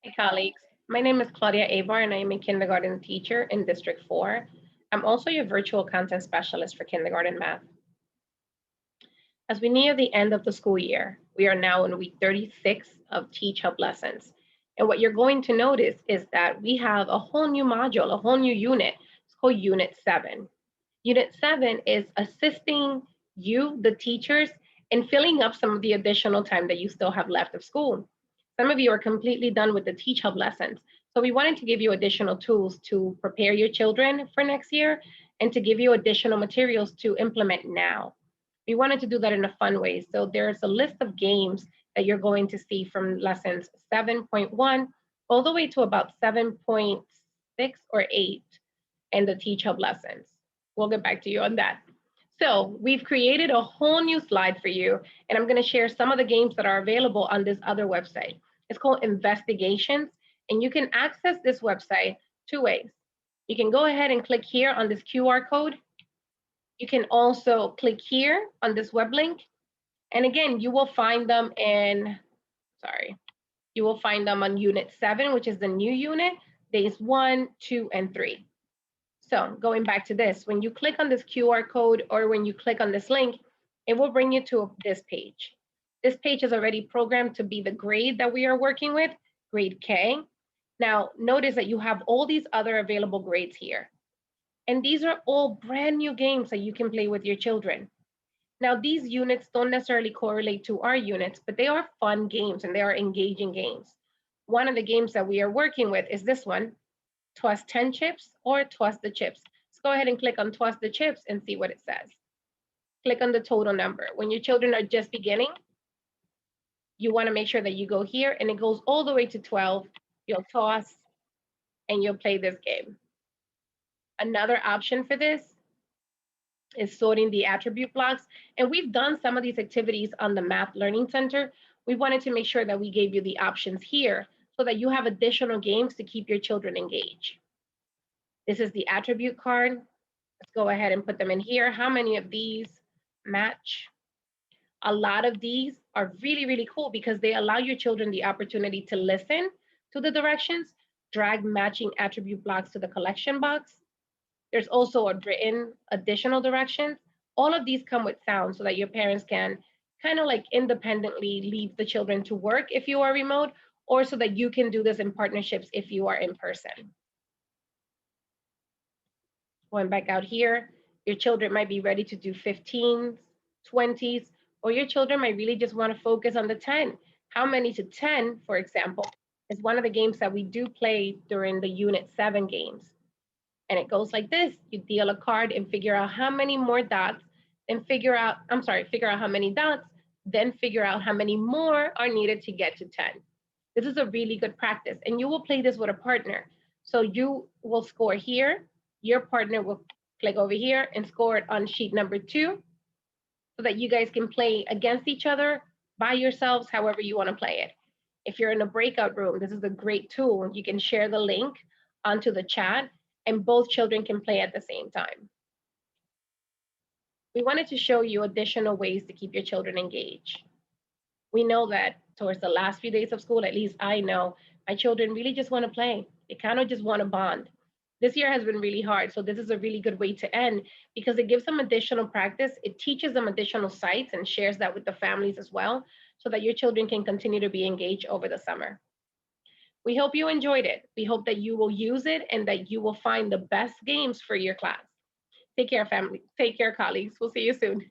Hi, colleagues. My name is Claudia Abar, and I am a kindergarten teacher in District 4. I'm also your virtual content specialist for kindergarten math. As we near the end of the school year, we are now in week 36 of Teach Hub lessons. And what you're going to notice is that we have a whole new module, a whole new unit. It's called Unit 7. Unit 7 is assisting you, the teachers, in filling up some of the additional time that you still have left of school. Some of you are completely done with the Teach Hub lessons. So we wanted to give you additional tools to prepare your children for next year and to give you additional materials to implement now. We wanted to do that in a fun way. So there's a list of games that you're going to see from lessons 7.1 all the way to about 7.6 or 8 in the Teach Hub lessons. We'll get back to you on that. So we've created a whole new slide for you, and I'm going to share some of the games that are available on this other website. It's called Investigations, and you can access this website two ways. You can go ahead and click here on this QR code. You can also click here on this web link. And again, you will find them you will find them on Unit 7, which is the new unit, days 1, 2, and 3. So going back to this, when you click on this QR code or when you click on this link, it will bring you to this page. This page is already programmed to be the grade that we are working with, grade K. Now, notice that you have all these other available grades here. And these are all brand new games that you can play with your children. Now, these units don't necessarily correlate to our units, but they are fun games and they are engaging games. One of the games that we are working with is this one, Toss 10 chips or Toss the chips. Let's go ahead and click on Toss the chips and see what it says. Click on the total number. When your children are just beginning, you want to make sure that you go here and it goes all the way to 12. You'll toss and you'll play this game. Another option for this is sorting the attribute blocks. And we've done some of these activities on the Math Learning Center. We wanted to make sure that we gave you the options here so that you have additional games to keep your children engaged. This is the attribute card. Let's go ahead and put them in here. How many of these match? A lot of these are really, really cool because they allow your children the opportunity to listen to the directions, drag matching attribute blocks to the collection box. There's also a written additional directions. All of these come with sound so that your parents can kind of like independently leave the children to work if you are remote, or so that you can do this in partnerships if you are in person. Going back out here, your children might be ready to do 15s, 20s, or your children might really just want to focus on the 10. How many to 10, for example, is one of the games that we do play during the Unit 7 games. And it goes like this. You deal a card and figure out how many more dots, and figure out how many dots, then figure out how many more are needed to get to 10. This is a really good practice. And you will play this with a partner. So you will score here. Your partner will click over here and score it on sheet number 2 so that you guys can play against each other, by yourselves, however you want to play it. If you're in a breakout room, this is a great tool. You can share the link onto the chat and both children can play at the same time. We wanted to show you additional ways to keep your children engaged. We know that towards the last few days of school, at least I know, my children really just want to play. They kind of just want to bond. This year has been really hard, so this is a really good way to end because it gives them additional practice. It teaches them additional sites and shares that with the families as well, so that your children can continue to be engaged over the summer. We hope you enjoyed it. We hope that you will use it and that you will find the best games for your class. Take care, family. Take care, colleagues. We'll see you soon.